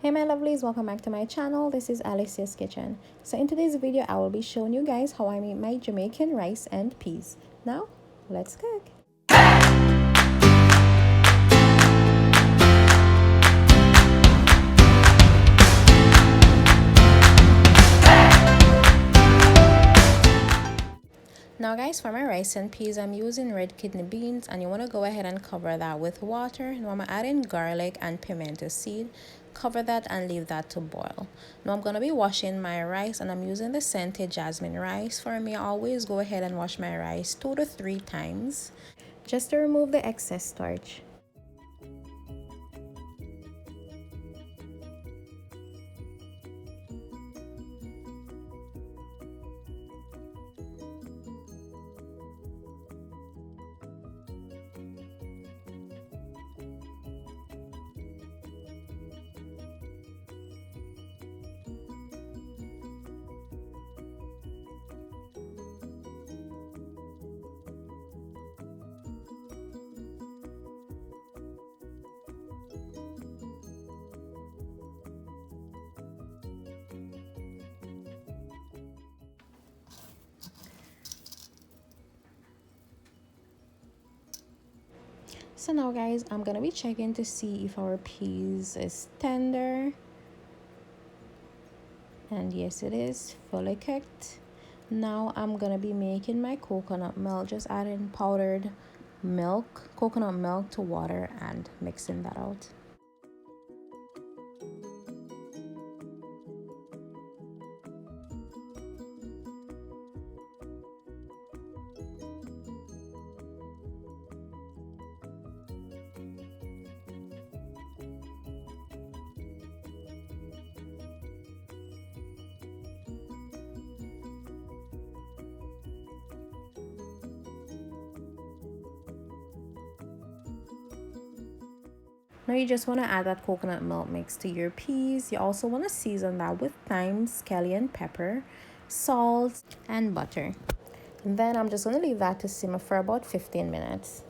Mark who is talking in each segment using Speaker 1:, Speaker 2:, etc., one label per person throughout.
Speaker 1: Hey my lovelies, welcome back to my channel. This is Alecia's kitchen. So in today's video I will be showing you guys how I make my Jamaican rice and peas. Now let's cook. Now guys, for my rice and peas I'm using red kidney beans, and you want to go ahead and cover that with water. Now I'm adding garlic and pimento seed. Cover that and leave that to boil. Now I'm going to be washing my rice, and I'm using the scented jasmine rice. For me, I always go ahead and wash my rice 2 to 3 times just to remove the excess starch. So now guys, I'm gonna be checking to see if our peas is tender, and yes it is fully cooked. Now I'm gonna be making my coconut milk, just adding powdered milk, coconut milk to water and mixing that out. Now you just want to add that coconut milk mix to your peas. You also want to season that with thyme, scallion pepper, salt, and butter. And then I'm just going to leave that to simmer for about 15 minutes.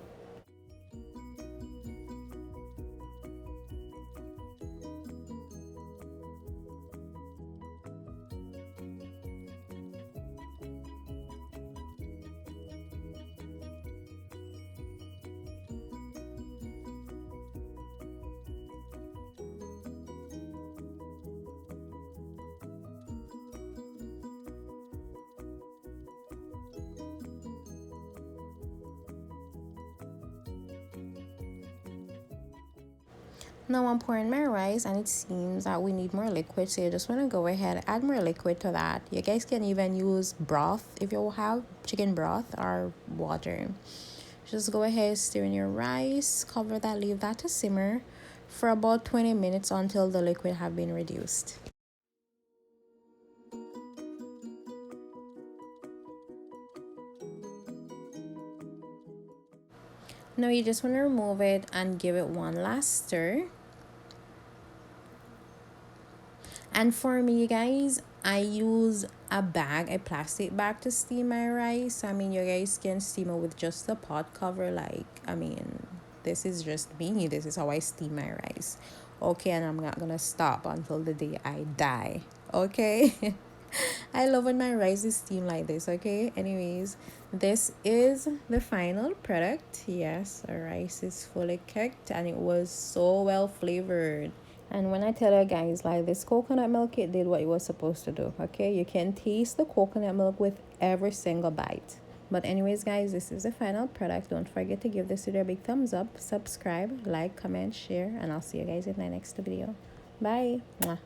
Speaker 1: Now I'm pouring my rice, and it seems that we need more liquid, so you just want to go ahead, add more liquid to that. You guys can even use broth if you have chicken broth or water. Just go ahead, stir in your rice, cover that, leave that to simmer for about 20 minutes until the liquid have been reduced. Now you just want to remove it and give it one last stir. And for me guys, I use a plastic bag to steam my rice. I mean, you guys can steam it with just the pot cover. This is just me. This is how I steam my rice. Okay, and I'm not gonna stop until the day I die. Okay. I love when my rice is steamed like this. Okay, anyways, this is the final product. Yes, our rice is fully cooked and it was so well flavored. And when I tell you guys, like, this coconut milk, it did what it was supposed to do. Okay, you can taste the coconut milk with every single bite. But anyways guys, this is the final product. Don't forget to give this video a big thumbs up, subscribe, like, comment, share, and I'll see you guys in my next video. Bye. Mwah.